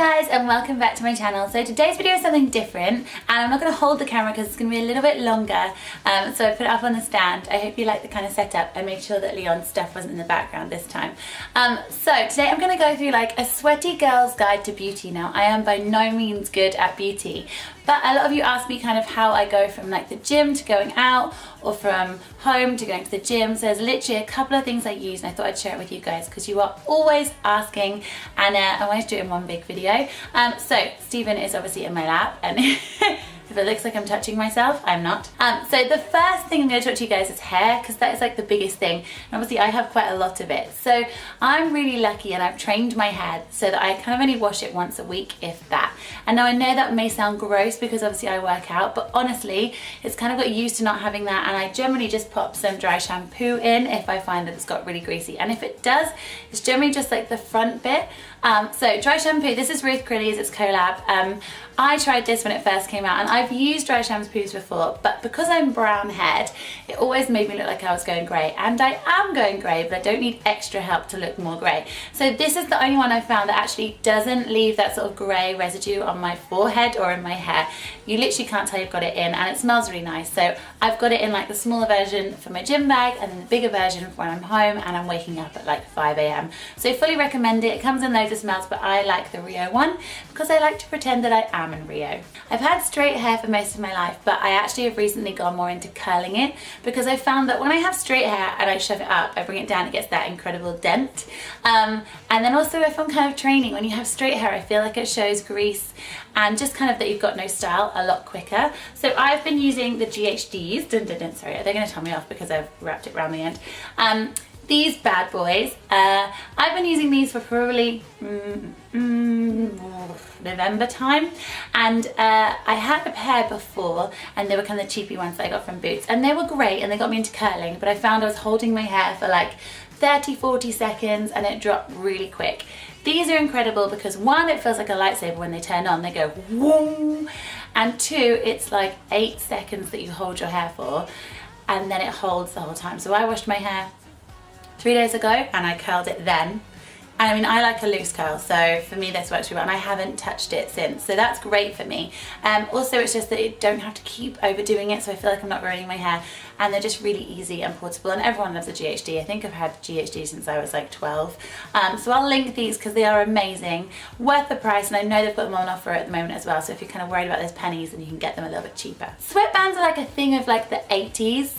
guys, and welcome back to my channel. So today's video is something different, and I'm not going to hold the camera because it's going to be a little bit longer, so I put it up on the stand. I hope you like the kind of setup. I made sure that Leon's stuff wasn't in the background this time. So today I'm going to go through like a sweaty girl's guide to beauty. Now I am by no means good at beauty, but a lot of you ask me kind of how I go from like the gym to going out, or from home to going to the gym. So there's literally a couple of things I use, and I thought I'd share it with you guys because you are always asking, and I wanted to do it in one big video. So Stephen is obviously in my lap, and if it looks like I'm touching myself, I'm not. So the first thing I'm going to talk to you guys is hair, because that is like the biggest thing, and obviously I have quite a lot of it. So I'm really lucky, and I've trained my hair so that I kind of only wash it once a week, if that. And now I know that may sound gross because obviously I work out, but honestly it's kind of got used to not having that, and I generally just pop some dry shampoo in if I find that it's got really greasy, and if it does, it's generally just like the front bit. So dry shampoo, this is Ruth Crilly's, it's collab. I tried this when it first came out, and I've used dry shampoos before, but because I'm brown haired, it always made me look like I was going grey, and I am going grey, but I don't need extra help to look more grey. So this is the only one I found that actually doesn't leave that sort of grey residue on my forehead or in my hair. You literally can't tell you've got it in, and it smells really nice. So I've got it in like the smaller version for my gym bag, and then the bigger version for when I'm home and I'm waking up at like 5 AM. So I fully recommend it. It comes in loads of smells, but I like the Rio one because I like to pretend that I am in Rio. I've had straight hair for most of my life, but I actually have recently gone more into curling it because I found that when I have straight hair and I shove it up, I bring it down, it gets that incredible dent. And then also if I'm kind of training, when you have straight hair, I feel like it shows grease and just kind of that you've got no style a lot quicker. So I've been using the GHDs. Sorry, they're going to tell me off because I've wrapped it around the end. These bad boys, I've been using these for probably November time, and I had a pair before, and they were kind of the cheapy ones that I got from Boots, and they were great and they got me into curling, but I found I was holding my hair for like 30-40 seconds and it dropped really quick. These are incredible because one, it feels like a lightsaber when they turn on, they go whoom, and two, it's like 8 seconds that you hold your hair for, and then it holds the whole time. So I washed my hair 3 days ago and I curled it then. And I mean, I like a loose curl, so for me this works really well, and I haven't touched it since, so that's great for me. Also, it's just that you don't have to keep overdoing it, so I feel like I'm not ruining my hair, and they're just really easy and portable, and everyone loves a GHD. I think I've had GHD since I was like 12. So I'll link these because they are amazing, worth the price, and I know they've got them on offer at the moment as well, so if you're kind of worried about those pennies, then you can get them a little bit cheaper. Sweatbands are like a thing of like the 80s.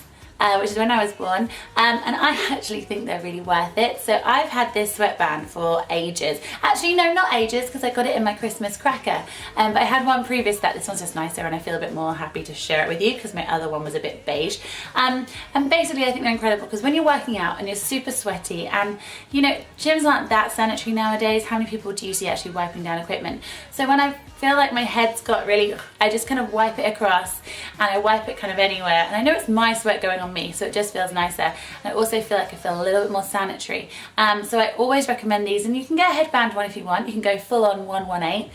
Which is when I was born, and I actually think they're really worth it. So I've had this sweatband for ages. Actually, no, not ages, because I got it in my Christmas cracker, but I had one previous to that. This one's just nicer, and I feel a bit more happy to share it with you because my other one was a bit beige. And basically I think they're incredible because when you're working out and you're super sweaty, and you know, gyms aren't that sanitary nowadays. How many people do you see actually wiping down equipment? So when I feel like my head's got really, I just kind of wipe it across, and I wipe it kind of anywhere, and I know it's my sweat going on me, so it just feels nicer, and I also feel like I feel a little bit more sanitary. So I always recommend these, and you can get a headband one if you want. You can go full on 118,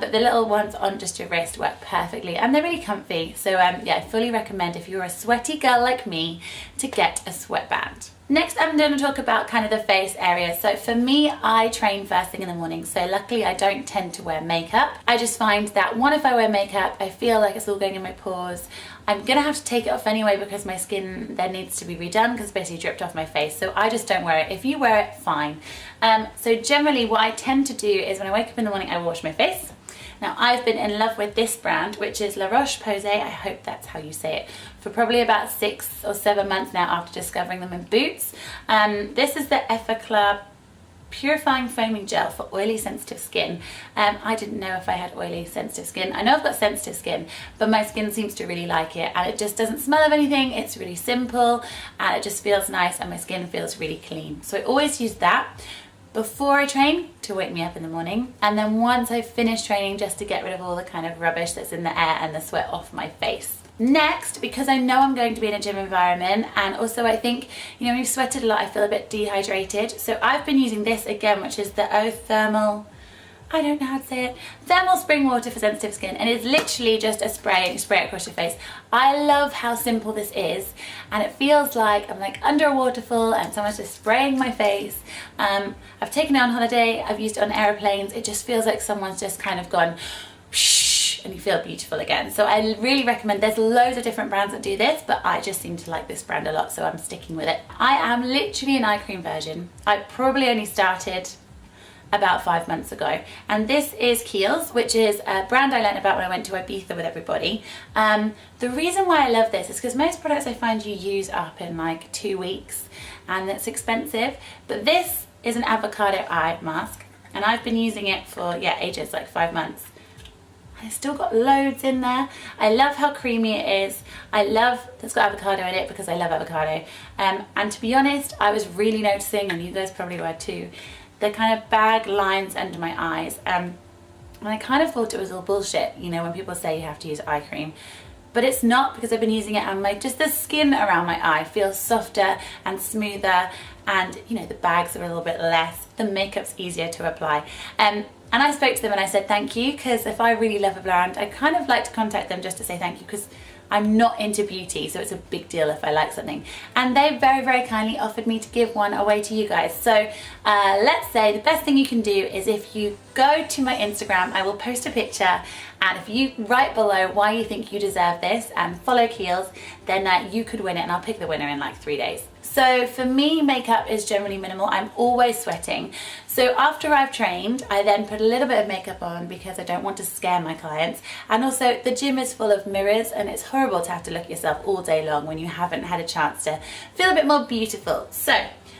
but the little ones on just your wrist work perfectly, and they're really comfy. So yeah, I fully recommend if you're a sweaty girl like me to get a sweatband. Next, I'm going to talk about kind of the face area. So for me, I train first thing in the morning, so luckily I don't tend to wear makeup. I just find that one, if I wear makeup, I feel like it's all going in my pores. I'm gonna have to take it off anyway because my skin then needs to be redone because it's basically dripped off my face, so I just don't wear it. If you wear it, fine. So generally what I tend to do is when I wake up in the morning, I wash my face. Now I've been in love with this brand, which is La Roche-Posay, I hope that's how you say it, for probably about 6 or 7 months now after discovering them in Boots. This is the Effaclar Purifying Foaming Gel for oily sensitive skin. I didn't know if I had oily sensitive skin. I know I've got sensitive skin, but my skin seems to really like it, and it just doesn't smell of anything. It's really simple and it just feels nice, and my skin feels really clean. So I always use that before I train to wake me up in the morning, and then once I've finished training, just to get rid of all the kind of rubbish that's in the air and the sweat off my face. Next, because I know I'm going to be in a gym environment, and also I think, you know, when you've sweated a lot, I feel a bit dehydrated, so I've been using this again, which is the O-Thermal I don't know how to say it, thermal spring water for sensitive skin, and it's literally just a spray and you spray it across your face. I love how simple this is, and it feels like I'm like under a waterfall and someone's just spraying my face. I've taken it on holiday, I've used it on aeroplanes. It just feels like someone's just kind of gone whoosh, and you feel beautiful again. So I really recommend, there's loads of different brands that do this, but I just seem to like this brand a lot, so I'm sticking with it. I am literally an eye cream version. I probably only started about 5 months ago, and this is Kiehl's, which is a brand I learned about when I went to Ibiza with everybody. The reason why I love this is because most products I find you use up in like 2 weeks and it's expensive, but this is an avocado eye mask and I've been using it for ages, like 5 months. It's still got loads in there. I love how creamy it is. I love that it's got avocado in it because I love avocado. And to be honest, I was really noticing, and you guys probably were too, the kind of bag lines under my eyes. And I kind of thought it was all bullshit, you know, when people say you have to use eye cream. But it's not, because I've been using it and just the skin around my eye feels softer and smoother, and you know, the bags are a little bit less, the makeup's easier to apply. And I spoke to them and I said thank you, because if I really love a brand, I kind of like to contact them just to say thank you, because I'm not into beauty, so it's a big deal if I like something. And they very, very kindly offered me to give one away to you guys. So let's say the best thing you can do is if you go to my Instagram, I will post a picture, and if you write below why you think you deserve this and follow Kiehl's, then you could win it, and I'll pick the winner in like 3 days. So for me, makeup is generally minimal. I'm always sweating. So after I've trained, I then put a little bit of makeup on because I don't want to scare my clients. And also the gym is full of mirrors, and it's horrible to have to look at yourself all day long when you haven't had a chance to feel a bit more beautiful. So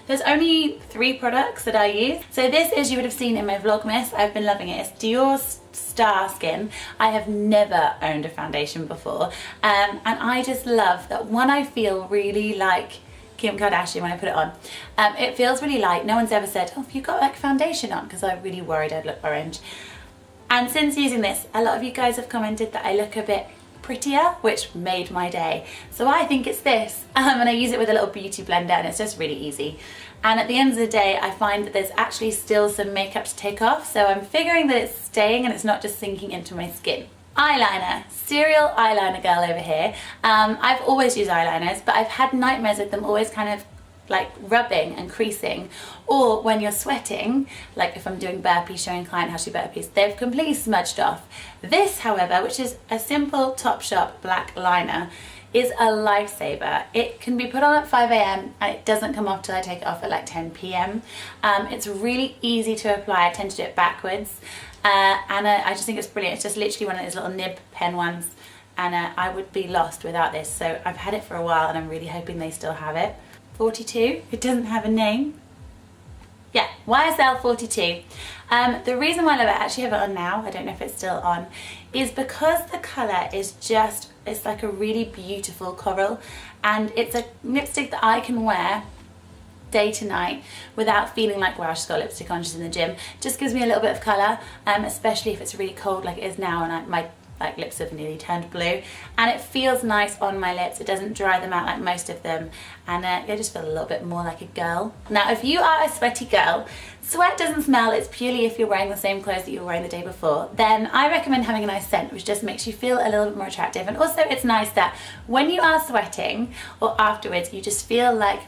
there's only 3 products that I use. So this, as you would have seen in my Vlogmas, I've been loving it. It's Dior Star Skin. I have never owned a foundation before. And I just love that one, I feel really like Kim Kardashian when I put it on. It feels really light. No one's ever said, oh, have you got like foundation on? Because I really worried I'd look orange. And since using this, a lot of you guys have commented that I look a bit prettier, which made my day. So I think it's this. And I use it with a little beauty blender, and it's just really easy. And at the end of the day, I find that there's actually still some makeup to take off. So I'm figuring that it's staying and it's not just sinking into my skin. Eyeliner, serial eyeliner girl over here. I've always used eyeliners, but I've had nightmares with them always kind of like rubbing and creasing, or when you're sweating, like if I'm doing burpees, showing a client how to do burpees, they've completely smudged off. This, however, which is a simple Topshop black liner, is a lifesaver. It can be put on at 5 AM and it doesn't come off till I take it off at like 10 PM. It's really easy to apply. I tend to do it backwards. And I just think it's brilliant. It's just literally one of those little nib pen ones, and I would be lost without this. So I've had it for a while and I'm really hoping they still have it. 42, it doesn't have a name. Yeah, YSL 42. The reason why I love it, I actually have it on now, I don't know if it's still on, is because the colour is just, it's like a really beautiful coral, and it's a lipstick that I can wear day to night without feeling like, wow, she's got lipstick on, she's in the gym. Just gives me a little bit of colour, especially if it's really cold like it is now, and my lips have nearly turned blue, and it feels nice on my lips. It doesn't dry them out like most of them, and I just feel a little bit more like a girl. Now, if you are a sweaty girl, sweat doesn't smell, it's purely if you're wearing the same clothes that you were wearing the day before, then I recommend having a nice scent, which just makes you feel a little bit more attractive. And also it's nice that when you are sweating or afterwards, you just feel like,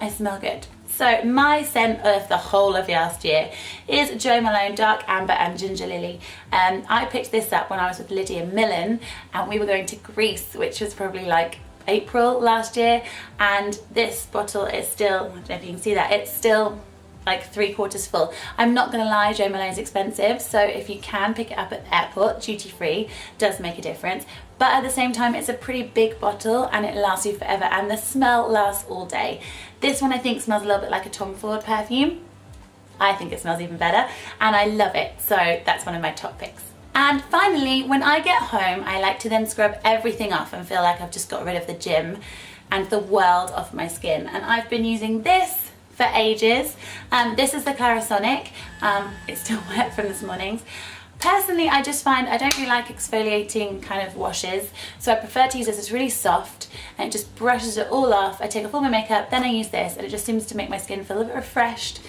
I smell good. So my scent of the whole of last year is Jo Malone Dark Amber and Ginger Lily. I picked this up when I was with Lydia Millen and we were going to Greece, which was probably like April last year, and this bottle is still, I don't know if you can see that, it's still like 3/4 full. I'm not gonna lie, Jo Malone's expensive, so if you can pick it up at the airport, duty free, does make a difference. But at the same time, it's a pretty big bottle and it lasts you forever, and the smell lasts all day. This one I think smells a little bit like a Tom Ford perfume. I think it smells even better, and I love it, so that's one of my top picks. And finally, when I get home, I like to then scrub everything off and feel like I've just got rid of the gym and the world off my skin. And I've been using this for ages. This is the Clarisonic. It's still wet from this morning's. Personally, I just find I don't really like exfoliating kind of washes, so I prefer to use this. It's really soft and it just brushes it all off. I take off all my makeup, then I use this, and it just seems to make my skin feel a bit refreshed.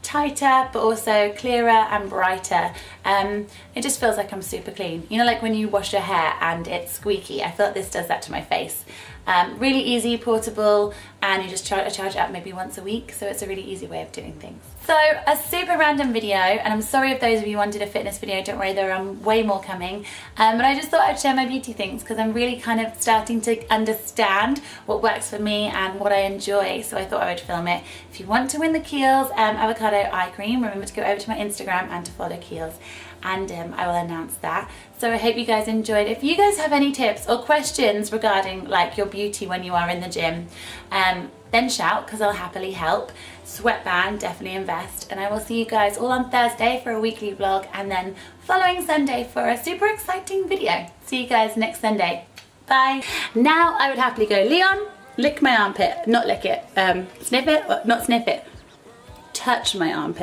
tighter but also clearer and brighter. It just feels like I'm super clean. You know, like when you wash your hair and it's squeaky, I feel like this does that to my face. Really easy, portable, and you just charge it up maybe once a week, so it's a really easy way of doing things. So a super random video, and I'm sorry if those of you wanted a fitness video, don't worry, there are way more coming, but I just thought I'd share my beauty things because I'm really kind of starting to understand what works for me and what I enjoy, so I thought I would film it. If you want to win the Kiehl's avocado eye cream, remember to go over to my Instagram and to follow Kiehl's, and I will announce that. So I hope you guys enjoyed. If you guys have any tips or questions regarding like your beauty when you are in the gym, then shout, because I'll happily help. Sweatband, definitely invest, and I will see you guys all on Thursday for a weekly vlog, and then following Sunday for a super exciting video. See you guys next Sunday. Bye. Now I would happily go, Leon, lick my armpit, not lick it, sniff it, not sniff it, touch my armpit.